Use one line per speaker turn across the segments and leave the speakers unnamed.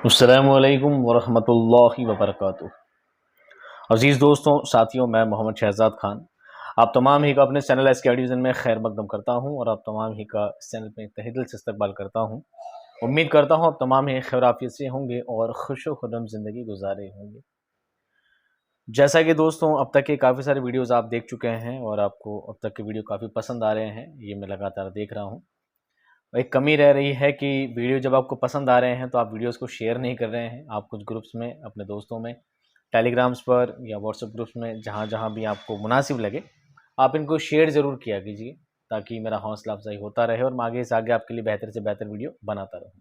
السلام علیکم ورحمۃ اللہ وبرکاتہ۔ عزیز دوستوں، ساتھیوں، میں محمد شہزاد خان آپ تمام ہی کا اپنے چینل ایس کے ڈویژن میں خیر مقدم کرتا ہوں اور آپ تمام ہی کا اس چینل میں تہہ دل سے استقبال کرتا ہوں۔ امید کرتا ہوں آپ تمام ہی خیر عافیت سے ہوں گے اور خوش و خرم زندگی گزارے ہوں گے۔ جیسا کہ دوستوں اب تک کے کافی سارے ویڈیوز آپ دیکھ چکے ہیں اور آپ کو اب تک کے ویڈیو کافی پسند آ رہے ہیں، یہ میں لگاتار دیکھ رہا ہوں۔ ایک کمی رہ رہی ہے کہ ویڈیو جب آپ کو پسند آ رہے ہیں تو آپ ویڈیوز کو شیئر نہیں کر رہے ہیں۔ آپ کچھ گروپس میں، اپنے دوستوں میں، ٹیلی گرامس پر یا واٹس ایپ گروپس میں، جہاں جہاں بھی آپ کو مناسب لگے آپ ان کو شیئر ضرور کیا کیجیے تاکہ میرا حوصلہ افزائی ہوتا رہے اور میں آگے سے آگے آپ کے لیے بہتر سے بہتر ویڈیو بناتا رہوں۔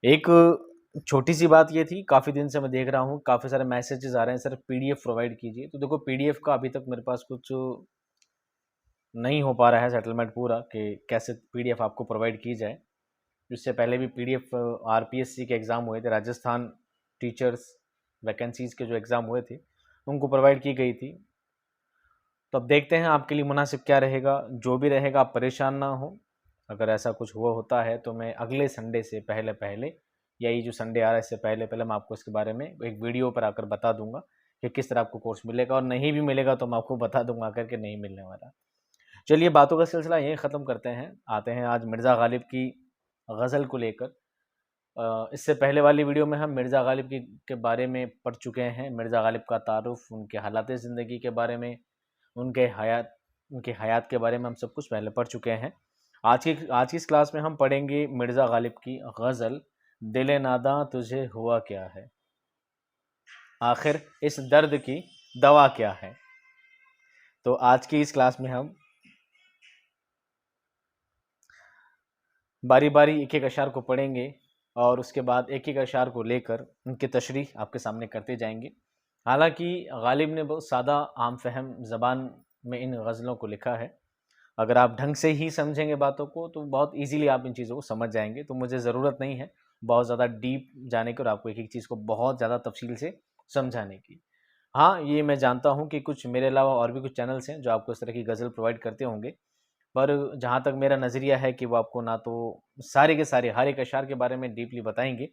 ایک چھوٹی سی بات یہ تھی، کافی دن سے میں دیکھ رہا ہوں کافی سارے میسیجز آ رہے ہیں سر پی ڈی ایف پرووائڈ کیجیے، تو دیکھو پی ڈی ایف کا ابھی تک میرے پاس کچھ نہیں ہو پا رہا ہے سیٹلمنٹ پورا کہ کیسے پی ڈی ایف آپ کو پرووائڈ کی جائے۔ اس سے پہلے بھی P D F R P S C کے ایگزام ہوئے تھے، راجستھان ٹیچرز ویکنسیز کے جو ایگزام ہوئے تھے ان کو پرووائڈ کی گئی تھی۔ تو اب دیکھتے ہیں آپ کے لیے مناسب کیا رہے گا، جو بھی رہے گا آپ پریشان نہ ہو۔ اگر ایسا کچھ ہوتا ہے تو میں اگلے سنڈے سے پہلے یا یہ جو سنڈے آ رہا ہے اس سے پہلے میں آپ کو اس کے بارے میں ایک ویڈیو پر آ کر بتا دوں گا کہ کس طرح آپ کو کورس ملے گا، اور نہیں بھی ملے گا تو میں آپ کو بتا دوں گا کر کے نہیں ملنے والا۔ چلیے باتوں کا سلسلہ یہیں ختم کرتے ہیں، آتے ہیں آج مرزا غالب کی غزل کو لے کر۔ اس سے پہلے والی ویڈیو میں ہم مرزا غالب کے بارے میں پڑھ چکے ہیں، مرزا غالب کا تعارف، ان کے حالات زندگی کے بارے میں، ان کے حیات کے بارے میں ہم سب کچھ پہلے پڑھ چکے ہیں۔ آج کی اس کلاس میں ہم پڑھیں گے مرزا غالب کی غزل دل ناداں تجھے ہوا کیا ہے، آخر اس درد کی دوا کیا ہے۔ تو آج کی اس کلاس میں ہم باری باری ایک ایک اشعار کو پڑھیں گے اور اس کے بعد ایک ایک اشعار کو لے کر ان کی تشریح آپ کے سامنے کرتے جائیں گے۔ حالانکہ غالب نے بہت سادہ عام فہم زبان میں ان غزلوں کو لکھا ہے، اگر آپ ڈھنگ سے ہی سمجھیں گے باتوں کو تو بہت ایزیلی آپ ان چیزوں کو سمجھ جائیں گے، تو مجھے ضرورت نہیں ہے بہت زیادہ ڈیپ جانے کی اور آپ کو ایک ایک چیز کو بہت زیادہ تفصیل سے سمجھانے کی۔ ہاں یہ میں جانتا ہوں کہ کچھ میرے علاوہ اور بھی کچھ چینلز ہیں جو آپ کو اس طرح کی غزل پرووائڈ کرتے ہوں گے، پر جہاں تک میرا نظریہ ہے کہ وہ آپ کو نہ تو سارے کے سارے ہر ایک اشعار کے بارے میں ڈیپلی بتائیں گے،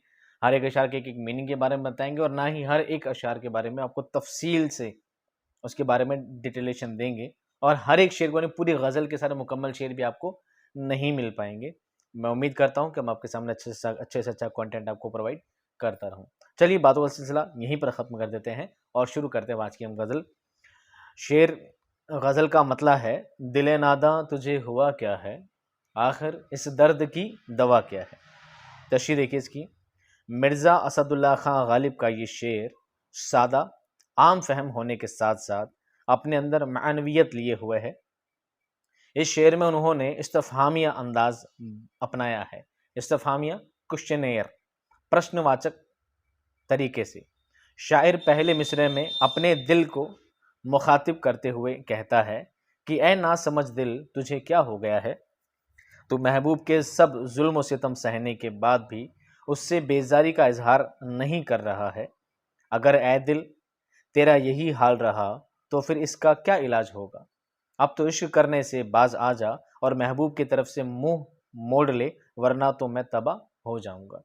ہر ایک اشعار کے ایک ایک میننگ کے بارے میں بتائیں گے، اور نہ ہی ہر ایک اشعار کے بارے میں آپ کو تفصیل سے اس کے بارے میں ڈیٹیلیشن دیں گے، اور ہر ایک شعر کو پوری غزل کے سارے مکمل شعر بھی آپ کو نہیں مل پائیں گے۔ میں امید کرتا ہوں کہ میں آپ کے سامنے اچھے سے اچھا کنٹینٹ آپ کو پرووائڈ کرتا رہوں۔ چلیے باتوں کا سلسلہ یہیں پر ختم کر دیتے ہیں اور شروع کرتے ہیں آج کی ہم غزل۔ شعر غزل کا مطلع ہے دل ناداں تجھے ہوا کیا ہے، آخر اس درد کی دوا کیا ہے۔ تشریح دیکھیے اس کی۔ مرزا اسد اللہ خان غالب کا یہ شعر سادہ عام فہم ہونے کے ساتھ ساتھ اپنے اندر معنویت لیے ہوئے ہے۔ اس شعر میں انہوں نے استفہامیہ انداز اپنایا ہے، استفہامیہ کوشچنیر، پرشن واچک طریقے سے۔ شاعر پہلے مصرعے میں اپنے دل کو مخاطب کرتے ہوئے کہتا ہے کہ اے ناسمجھ دل تجھے کیا ہو گیا ہے، تو محبوب کے سب ظلم و ستم سہنے کے بعد بھی اس سے بیزاری کا اظہار نہیں کر رہا ہے۔ اگر اے دل تیرا یہی حال رہا تو پھر اس کا کیا علاج ہوگا، اب تو عشق کرنے سے باز آ جا اور محبوب کی طرف سے منہ موڑ لے ورنہ تو میں تباہ ہو جاؤں گا۔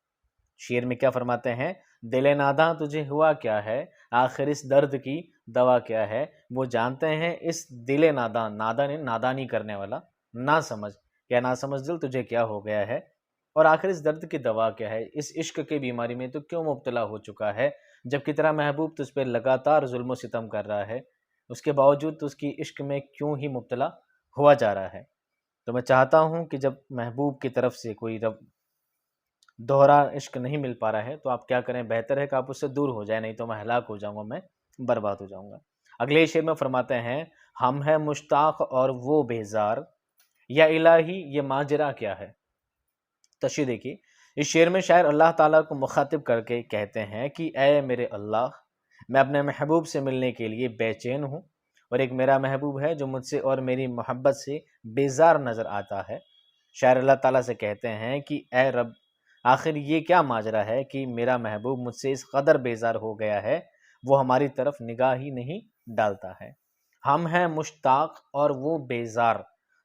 شعر میں کیا فرماتے ہیں، دل ناداں تجھے ہوا کیا ہے، آخر اس درد کی دوا کیا ہے۔ وہ جانتے ہیں اس دل ناداں، ناداں نے نادانی کرنے والا، نہ سمجھ، یا نہ سمجھ دل تجھے کیا ہو گیا ہے، اور آخر اس درد کی دوا کیا ہے، اس عشق کی بیماری میں تو کیوں مبتلا ہو چکا ہے، جبکہ تیرا محبوب تجھ پہ لگاتار ظلم و ستم کر رہا ہے، اس کے باوجود تو اس کی عشق میں کیوں ہی مبتلا ہوا جا رہا ہے۔ تو میں چاہتا ہوں کہ جب محبوب کی طرف سے کوئی دوہرا عشق نہیں مل پا رہا ہے تو آپ کیا کریں، بہتر ہے کہ آپ اس سے دور ہو جائیں، نہیں تو میں ہلاک ہو جاؤں گا، میں برباد ہو جاؤں گا۔ اگلے شعر میں فرماتے ہیں، ہم ہیں مشتاق اور وہ بیزار، یا الہی یہ ماجرا کیا ہے۔ تشریح دیکھیے، اس شعر میں شاعر اللہ تعالیٰ کو مخاطب کر کے کہتے ہیں کہ اے میرے اللہ، میں اپنے محبوب سے ملنے کے لیے بے چین ہوں، اور ایک میرا محبوب ہے جو مجھ سے اور میری محبت سے بیزار نظر آتا ہے۔ شاعر اللہ تعالیٰ سے کہتے ہیں کہ اے رب، آخر یہ کیا ماجرا ہے کہ میرا محبوب مجھ سے اس قدر بیزار ہو گیا ہے، وہ ہماری طرف نگاہ ہی نہیں ڈالتا ہے۔ ہم ہیں مشتاق اور وہ بیزار۔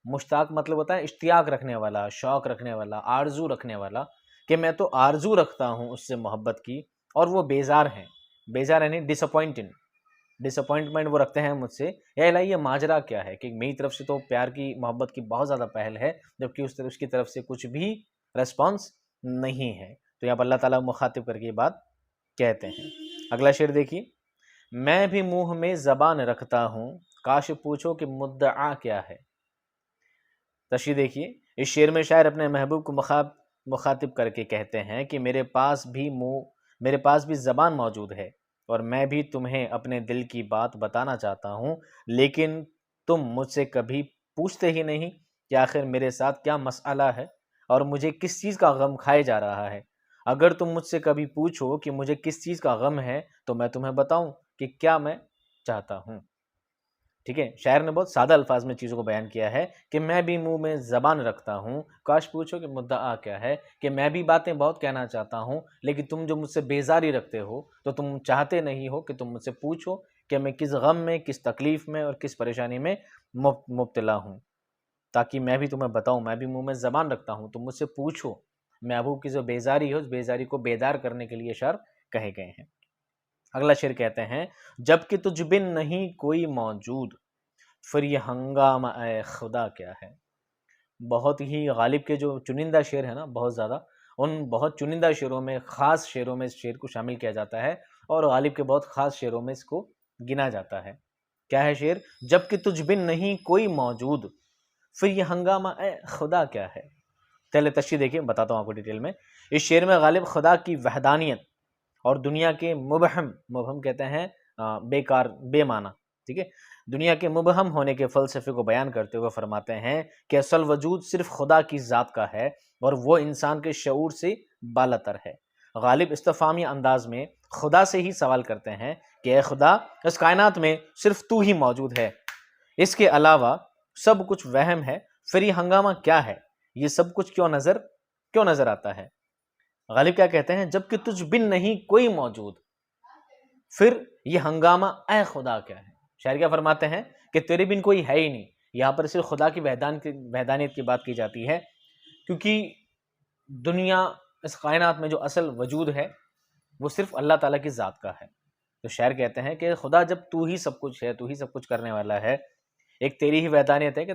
مشتاق مطلب ہوتا ہے اشتیاق رکھنے والا، شوق رکھنے والا، آرزو رکھنے والا، کہ میں تو آرزو رکھتا ہوں اس سے محبت کی اور وہ بیزار ہیں. بیزار یعنی ڈساپوائنٹمنٹ وہ رکھتے ہیں مجھ سے. یا الہی یہ ماجرا کیا ہے کہ میری طرف سے تو پیار کی محبت کی بہت زیادہ پہل ہے جبکہ اس کی طرف سے کچھ بھی ریسپانس نہیں ہے. تو یہاں پر اللہ تعالیٰ مخاطب کر کے یہ بات کہتے ہیں. اگلا شعر دیکھیے. میں بھی منہ میں زبان رکھتا ہوں کاش پوچھو کہ مدعا کیا ہے. تشریح دیکھیے. اس شعر میں شاعر اپنے محبوب کو مخاطب کر کے کہتے ہیں کہ میرے پاس بھی زبان موجود ہے اور میں بھی تمہیں اپنے دل کی بات بتانا چاہتا ہوں، لیکن تم مجھ سے کبھی پوچھتے ہی نہیں کہ آخر میرے ساتھ کیا مسئلہ ہے اور مجھے کس چیز کا غم کھائے جا رہا ہے. اگر تم مجھ سے کبھی پوچھو کہ مجھے کس چیز کا غم ہے تو میں تمہیں بتاؤں کہ کیا میں چاہتا ہوں. ٹھیک ہے، شاعر نے بہت سادہ الفاظ میں چیزوں کو بیان کیا ہے کہ میں بھی منہ میں زبان رکھتا ہوں کاش پوچھو کہ مدعا کیا ہے، کہ میں بھی باتیں بہت کہنا چاہتا ہوں لیکن تم جو مجھ سے بیزاری رکھتے ہو تو تم چاہتے نہیں ہو کہ تم مجھ سے پوچھو کہ میں کس غم میں، کس تکلیف میں اور کس پریشانی میں مبتلا ہوں، تاکہ میں بھی تمہیں بتاؤں. میں بھی منہ میں زبان رکھتا ہوں، تم مجھ سے پوچھو. محبوب کی جو بیزاری ہے اس بیزاری کو بیدار کرنے کے لیے اشعار کہے گئے ہیں. اگلا شعر کہتے ہیں. جب کہ تجھ بن نہیں کوئی موجود پھر یہ ہنگامہ اے خدا کیا ہے. بہت ہی غالب کے جو چنندہ شعر ہیں نا، بہت زیادہ ان بہت چنندہ شعروں میں، خاص شعروں میں اس شعر کو شامل کیا جاتا ہے اور غالب کے بہت خاص شعروں میں اس کو گنا جاتا ہے. کیا ہے شعر؟ جب کہ تجھ بن نہیں کوئی موجود پھر یہ ہنگامہ اے خدا کیا ہے. پہلے تشریح دیکھیں، بتاتا ہوں آپ کو ڈیٹیل میں. اس شعر میں غالب خدا کی وحدانیت اور دنیا کے مبہم کہتے ہیں بیکار، بے معنی، ٹھیک ہے، دنیا کے مبہم ہونے کے فلسفے کو بیان کرتے ہوئے فرماتے ہیں کہ اصل وجود صرف خدا کی ذات کا ہے اور وہ انسان کے شعور سے بالاتر ہے. غالب استفہامی انداز میں خدا سے ہی سوال کرتے ہیں کہ اے خدا، اس کائنات میں صرف تو ہی موجود ہے، اس کے علاوہ سب کچھ وہم ہے، پھر یہ ہنگامہ کیا ہے، یہ سب کچھ کیوں نظر آتا ہے. غالب کیا کہتے ہیں؟ جب کہ تجھ بن نہیں کوئی موجود پھر یہ ہنگامہ اے خدا کیا ہے. شاعر کیا فرماتے ہیں کہ تیرے بن کوئی ہے ہی نہیں. یہاں پر صرف خدا کی وحدانیت کی بات کی جاتی ہے، کیونکہ دنیا، اس کائنات میں جو اصل وجود ہے وہ صرف اللہ تعالیٰ کی ذات کا ہے. تو شاعر کہتے ہیں کہ خدا جب تو ہی سب کچھ ہے، تو ہی سب کچھ کرنے والا ہے، ایک تیری ہی وحدانیت ہے کہ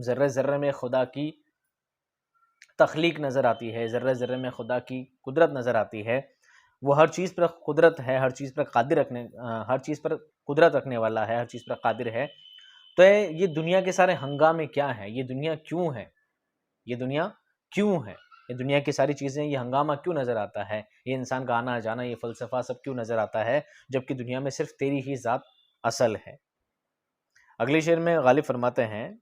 ذرے ذرے میں خدا کی تخلیق نظر آتی ہے، ذرے ذرے میں خدا کی قدرت نظر آتی ہے. وہ ہر چیز پر قدرت ہے، ہر چیز پر قدرت رکھنے والا ہے، ہر چیز پر قادر ہے. تو یہ دنیا کے سارے ہنگامے کیا ہیں؟ یہ دنیا کیوں ہے؟ یہ دنیا کی ساری چیزیں، یہ ہنگامہ کیوں نظر آتا ہے؟ یہ انسان کا آنا جانا، یہ فلسفہ سب کیوں نظر آتا ہے جبکہ دنیا میں صرف تیری ہی ذات اصل ہے. اگلی شعر میں غالب فرماتے ہیں.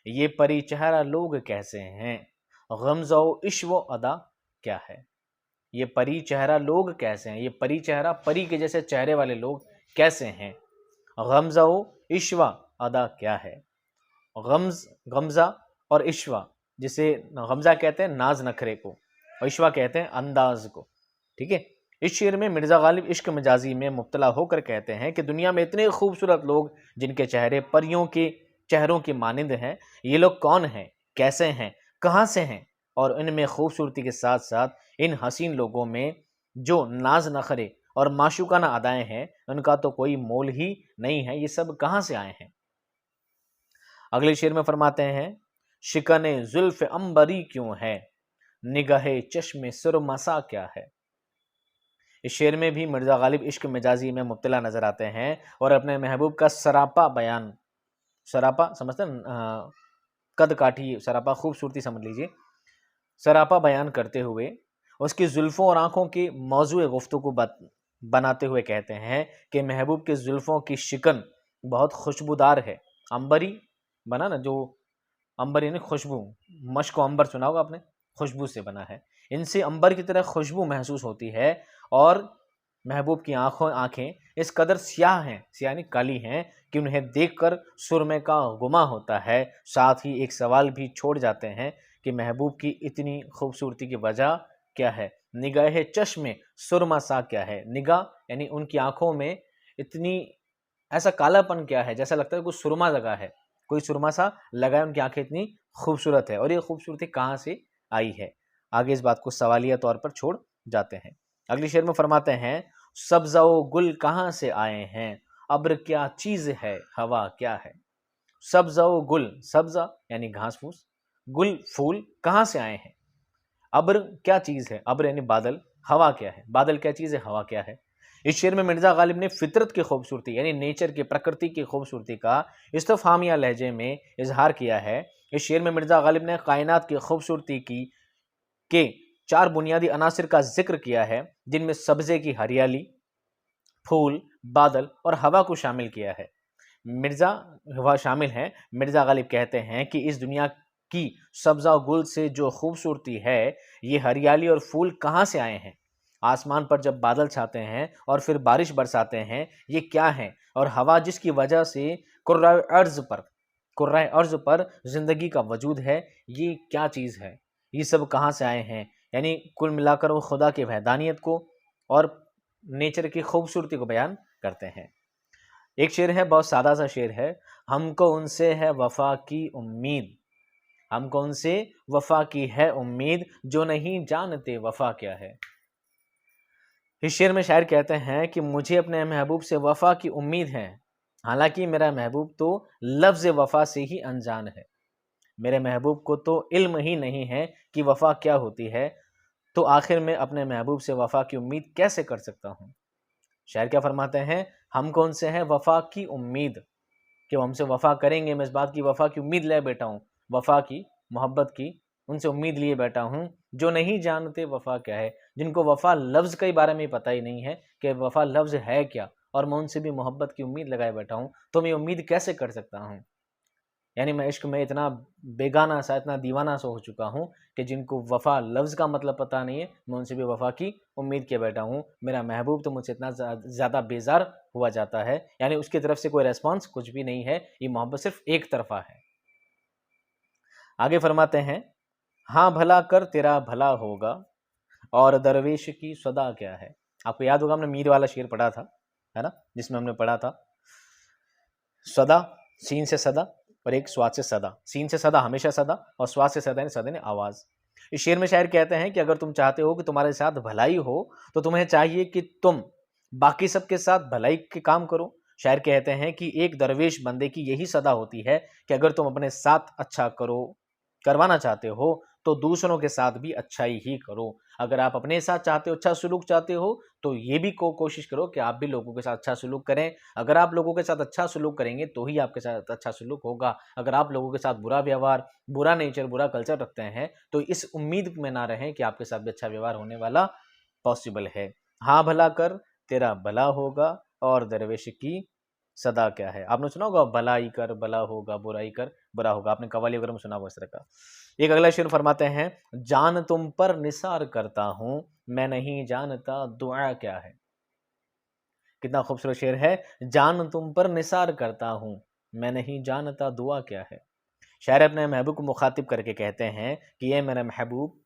یہ پری چہرہ لوگ کیسے ہیں، غمزہ و عشق و ادا کیا ہے. یہ پری چہرہ لوگ کیسے ہیں، یہ پری چہرہ، پری کے جیسے چہرے والے لوگ کیسے ہیں، غمزہ و عشوہ ادا کیا ہے. غمزہ اور عشوہ، جسے غمزہ کہتے ہیں ناز نخرے کو اور عشوہ کہتے ہیں انداز کو. ٹھیک ہے. اس شعر میں مرزا غالب عشق مجازی میں مبتلا ہو کر کہتے ہیں کہ دنیا میں اتنے خوبصورت لوگ جن کے چہرے پریوں کے چہروں کی مانند ہیں، یہ لوگ کون ہیں، کیسے ہیں، کہاں سے ہیں، اور ان میں خوبصورتی کے ساتھ ساتھ ان حسین لوگوں میں جو ناز نخرے اور معشوقانہ ادائیں ہیں ان کا تو کوئی مول ہی نہیں ہے، یہ سب کہاں سے آئے ہیں. اگلے شعر میں فرماتے ہیں. شکن زلف عنبری کیوں ہے، نگاہ چشم سرمسا کیا ہے. اس شعر میں بھی مرزا غالب عشق مجازی میں مبتلا نظر آتے ہیں اور اپنے محبوب کا سراپا سمجھتے ہیں، قد کاٹھی، سراپا خوبصورتی سمجھ لیجئے، سراپا بیان کرتے ہوئے اس کی زلفوں اور آنکھوں کی موضوع گفتگو بناتے ہوئے کہتے ہیں کہ محبوب کے زلفوں کی شکن بہت خوشبودار ہے. عنبری بنا نا، جو عنبر یعنی خوشبو، مشک و عنبر سنا ہوگا آپ نے، خوشبو سے بنا ہے. ان سے عنبر کی طرح خوشبو محسوس ہوتی ہے اور محبوب کی آنکھیں اس قدر سیاہ ہیں، سیاہ یعنی کالی ہیں، کہ انہیں دیکھ کر سرمے کا گما ہوتا ہے. ساتھ ہی ایک سوال بھی چھوڑ جاتے ہیں کہ محبوب کی اتنی خوبصورتی کی وجہ کیا ہے. نگاہ چشم سرما سا کیا ہے. نگاہ یعنی ان کی آنکھوں میں اتنی ایسا کالا پن کیا ہے، جیسا لگتا ہے کوئی سرما لگا ہے، کوئی سرما سا لگا ہے، ان کی آنکھیں اتنی خوبصورت ہے. اور یہ خوبصورتی کہاں سے آئی ہے؟ آگے اس بات کو سوالیہ طور پر چھوڑ جاتے ہیں۔ اگلی شعر میں فرماتے ہیں سبزہ و گل کہاں سے آئے ہیں، ابر کیا چیز ہے ہوا کیا ہے۔ سبزہ و گل، سبزہ یعنی گھاس پھوس، گل پھول کہاں سے آئے ہیں، ابر کیا چیز ہے، ابر یعنی بادل، ہوا کیا ہے، بادل کیا چیز ہے، ہوا کیا ہے۔ اس شعر میں مرزا غالب نے فطرت کی خوبصورتی یعنی نیچر کی، پرکرتی کی خوبصورتی کا استفہامیہ لہجے میں اظہار کیا ہے۔ اس شعر میں مرزا غالب نے کائنات کی خوبصورتی کے 4 بنیادی عناصر کا ذکر کیا ہے، جن میں سبزے کی ہریالی، پھول، بادل اور ہوا کو شامل کیا ہے۔ ہوا شامل ہے۔ مرزا غالب کہتے ہیں کہ اس دنیا کی سبزہ و گل سے جو خوبصورتی ہے، یہ ہریالی اور پھول کہاں سے آئے ہیں، آسمان پر جب بادل چھاتے ہیں اور پھر بارش برساتے ہیں، یہ کیا ہیں، اور ہوا جس کی وجہ سے کرۂ ارض پر زندگی کا وجود ہے، یہ کیا چیز ہے، یہ سب کہاں سے آئے ہیں۔ یعنی کل ملا کر وہ خدا کی وحدانیت کو اور نیچر کی خوبصورتی کو بیان کرتے ہیں۔ ایک شعر ہے، بہت سادہ سا شعر ہے، ہم کو ان سے ہے وفا کی امید، ہم کو ان سے وفا کی ہے امید، جو نہیں جانتے وفا کیا ہے۔ اس شعر میں شاعر کہتے ہیں کہ مجھے اپنے محبوب سے وفا کی امید ہے، حالانکہ میرا محبوب تو لفظ وفا سے ہی انجان ہے، میرے محبوب کو تو علم ہی نہیں ہے کہ وفا کیا ہوتی ہے، تو آخر میں اپنے محبوب سے وفا کی امید کیسے کر سکتا ہوں۔ شاعر کیا فرماتے ہیں، ہم کو ان سے ہے وفا کی امید، کہ وہ ہم سے وفا کریں گے، میں اس بات کی وفا کی امید لے بیٹھا ہوں، وفا کی، محبت کی، ان سے امید لیے بیٹھا ہوں، جو نہیں جانتے وفا کیا ہے، جن کو وفا لفظ کے بارے میں پتہ ہی نہیں ہے کہ وفا لفظ ہے کیا، اور میں ان سے بھی محبت کی امید لگائے بیٹھا ہوں، تو میں امید کیسے کر سکتا ہوں۔ یعنی میں عشق میں اتنا بیگانہ سا، اتنا دیوانہ سا ہو چکا ہوں کہ جن کو وفا لفظ کا مطلب پتہ نہیں ہے، میں ان سے بھی وفا کی امید کیے بیٹھا ہوں، میرا محبوب تو مجھ سے اتنا زیادہ بیزار ہوا جاتا ہے، یعنی اس کی طرف سے کوئی ریسپانس کچھ بھی نہیں ہے، یہ محبت صرف ایک طرفہ ہے۔ آگے فرماتے ہیں ہاں بھلا کر تیرا بھلا ہوگا، اور درویش کی صدا کیا ہے۔ آپ کو یاد ہوگا ہم نے میر والا شعر پڑھا تھا، ہے نا، جس میں ہم نے پڑھا تھا صدا، سین سے صدا اور ایک سواد سے صدا، سین سے صدا ہمیشہ صدا، اور سواد سے صدا نے آواز۔ اس شعر میں شاعر کہتے ہیں کہ اگر تم چاہتے ہو کہ تمہارے ساتھ بھلائی ہو، تو تمہیں چاہیے کہ تم باقی سب کے ساتھ بھلائی کے کام کرو۔ شاعر کہتے ہیں کہ ایک درویش بندے کی یہی صدا ہوتی ہے کہ اگر تم اپنے ساتھ اچھا کروانا چاہتے ہو تو دوسروں کے ساتھ بھی اچھائی ہی کرو۔ اگر آپ اپنے ساتھ چاہتے ہو، اچھا سلوک چاہتے ہو، تو یہ بھی کوشش کرو کہ آپ بھی لوگوں کے ساتھ اچھا سلوک کریں۔ اگر آپ لوگوں کے ساتھ اچھا سلوک کریں گے تو ہی آپ کے ساتھ اچھا سلوک ہوگا۔ اگر آپ لوگوں کے ساتھ برا ویوہار، برا نیچر، برا کلچر رکھتے ہیں تو اس امید میں نہ رہیں کہ آپ کے ساتھ بھی اچھا ویوہار ہونے والا پاسبل ہے۔ ہاں بھلا کر تیرا بھلا ہوگا، اور درویش کی صدا کیا ہے۔ آپ نے سنا ہوگا بھلائی کر بھلا ہوگا، برائی کر برا ہوگا، آپ نے قوالی وغیرہ میں سنا ہوگا اس طرح کا۔ ایک اگلا شعر فرماتے ہیں جان تم پر نثار کرتا ہوں، میں نہیں جانتا دعا کیا ہے۔ کتنا خوبصورت شعر ہے، جان تم پر نثار کرتا ہوں، میں نہیں جانتا دعا کیا ہے۔ شاعر اپنے محبوب کو مخاطب کر کے کہتے ہیں کہ یہ میرا محبوب،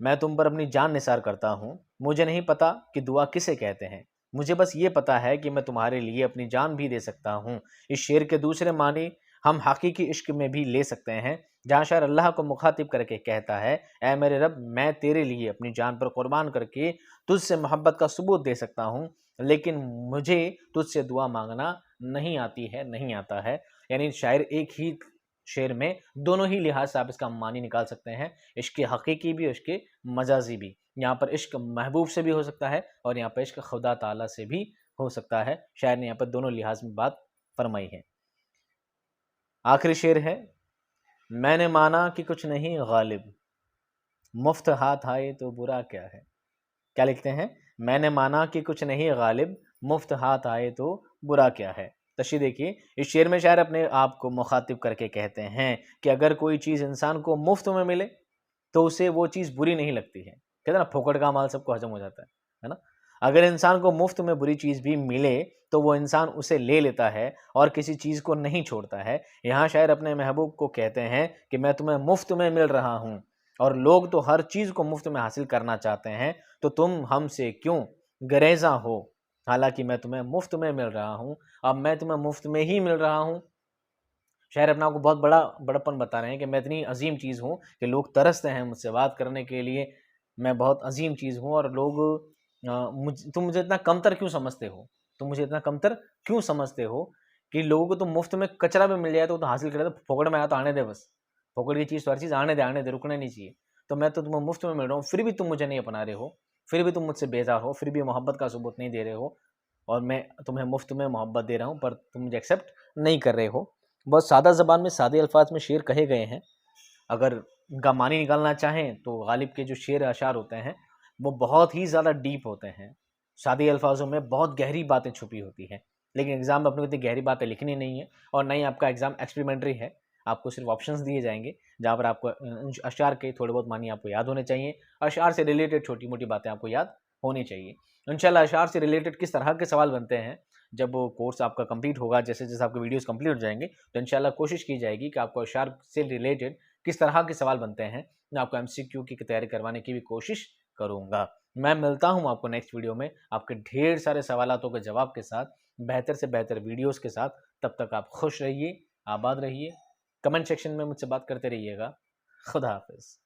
میں تم پر اپنی جان نثار کرتا ہوں، مجھے نہیں پتا کہ دعا کسے کہتے ہیں، مجھے بس یہ پتا ہے کہ میں تمہارے لیے اپنی جان بھی دے سکتا ہوں۔ اس شعر کے دوسرے معنی ہم حقیقی عشق میں بھی لے سکتے ہیں، جہاں شاعر اللہ کو مخاطب کر کے کہتا ہے اے میرے رب، میں تیرے لیے اپنی جان پر قربان کر کے تجھ سے محبت کا ثبوت دے سکتا ہوں، لیکن مجھے تجھ سے دعا مانگنا نہیں آتا ہے۔ یعنی شاعر ایک ہی شعر میں دونوں ہی لحاظ سے آپ اس کا معنی نکال سکتے ہیں، عشق حقیقی بھی، عشق مجازی بھی۔ یہاں پر عشق محبوب سے بھی ہو سکتا ہے اور یہاں پر عشق خدا تعالیٰ سے بھی ہو سکتا ہے۔ شاعر نے یہاں پر دونوں لحاظ میں بات فرمائی ہے۔ آخری شعر ہے میں نے مانا کہ کچھ نہیں غالب، مفت ہاتھ آئے تو برا کیا ہے۔ کیا لکھتے ہیں، میں نے مانا کہ کچھ نہیں غالب، مفت ہاتھ آئے تو برا کیا ہے۔ تشریح دیکھیے، اس شعر میں شاعر اپنے آپ کو مخاطب کر کے کہتے ہیں کہ اگر کوئی چیز انسان کو مفت میں ملے تو اسے وہ چیز بری نہیں لگتی ہے۔ کہتے ہیں نا پھوکٹ کا مال سب کو ہضم ہو جاتا ہے نا۔ اگر انسان کو مفت میں بری چیز بھی ملے تو وہ انسان اسے لے لیتا ہے اور کسی چیز کو نہیں چھوڑتا ہے۔ یہاں شاعر اپنے محبوب کو کہتے ہیں کہ میں تمہیں مفت میں مل رہا ہوں، اور لوگ تو ہر چیز کو مفت میں حاصل کرنا چاہتے ہیں، تو تم ہم سے کیوں گریزاں ہو، حالانکہ میں تمہیں مفت میں مل رہا ہوں، اب میں تمہیں مفت میں ہی مل رہا ہوں۔ شاعر اپنا کو بہت بڑا بڑپن بتا رہے ہیں کہ میں اتنی عظیم چیز ہوں کہ لوگ ترستے ہیں مجھ سے بات کرنے کے لیے، میں بہت عظیم چیز ہوں، اور لوگ تم مجھے اتنا کمتر کیوں سمجھتے ہو، تم مجھے اتنا کمتر کیوں سمجھتے ہو کہ لوگوں کو تو مفت میں کچرا بھی مل جائے تو حاصل کرے، تو پھوکڑ میں آیا تو آنے دے، بس پھوکڑ کی چیز تو ہر چیز آنے دے، رکنا نہیں چاہیے. تو میں تو تمہیں مفت میں مل رہا ہوں، پھر بھی تم مجھے نہیں اپنا رہے ہو، پھر بھی تم مجھ سے بیزار ہو، پھر بھی محبت کا ثبوت نہیں دے رہے ہو، اور میں تمہیں مفت میں محبت دے رہا ہوں پر تم مجھے ایکسیپٹ نہیں کر رہے ہو. بہت سادہ زبان میں سادے الفاظ میں شعر کہے گئے ہیں. اگر ان کا معنی نکالنا چاہیں تو غالب کے جو شعر اشعار ہوتے ہیں وہ بہت ہی زیادہ ڈیپ ہوتے ہیں، سادے الفاظوں میں بہت گہری باتیں چھپی ہوتی ہیں. لیکن ایگزام میں اپنے کو اتنی گہری باتیں لکھنی نہیں ہے، اور نہ ہی آپ کا ایگزام ایکسپریمنٹری ہے. آپ کو صرف آپشنز دیے جائیں گے جہاں پر آپ کو اشعار کے تھوڑے بہت معنی آپ کو یاد ہونے چاہیے، اشعار سے ریلیٹڈ چھوٹی موٹی باتیں آپ کو یاد ہونی چاہیے. انشاءاللہ اشعار سے ریلیٹڈ کس طرح کے سوال بنتے ہیں جب وہ کورس آپ کا کمپلیٹ ہوگا، جیسے جیسے آپ کے ویڈیوز کمپلیٹ ہو جائیں گے تو انشاءاللہ کوشش کی جائے گی کہ آپ کو اشعار سے ریلیٹڈ کس طرح کے سوال بنتے ہیں میں آپ کو MCQ کی تیاری کروانے کی بھی کوشش کروں گا. میں ملتا ہوں آپ کو نیکسٹ ویڈیو میں آپ کے ڈھیر سارے سوالاتوں کے جواب کے ساتھ، بہتر سے بہتر ویڈیوز کے ساتھ. تب تک آپ خوش رہیے، آباد رہیے، کمنٹ سیکشن میں مجھ سے بات کرتے رہیے گا. خدا حافظ.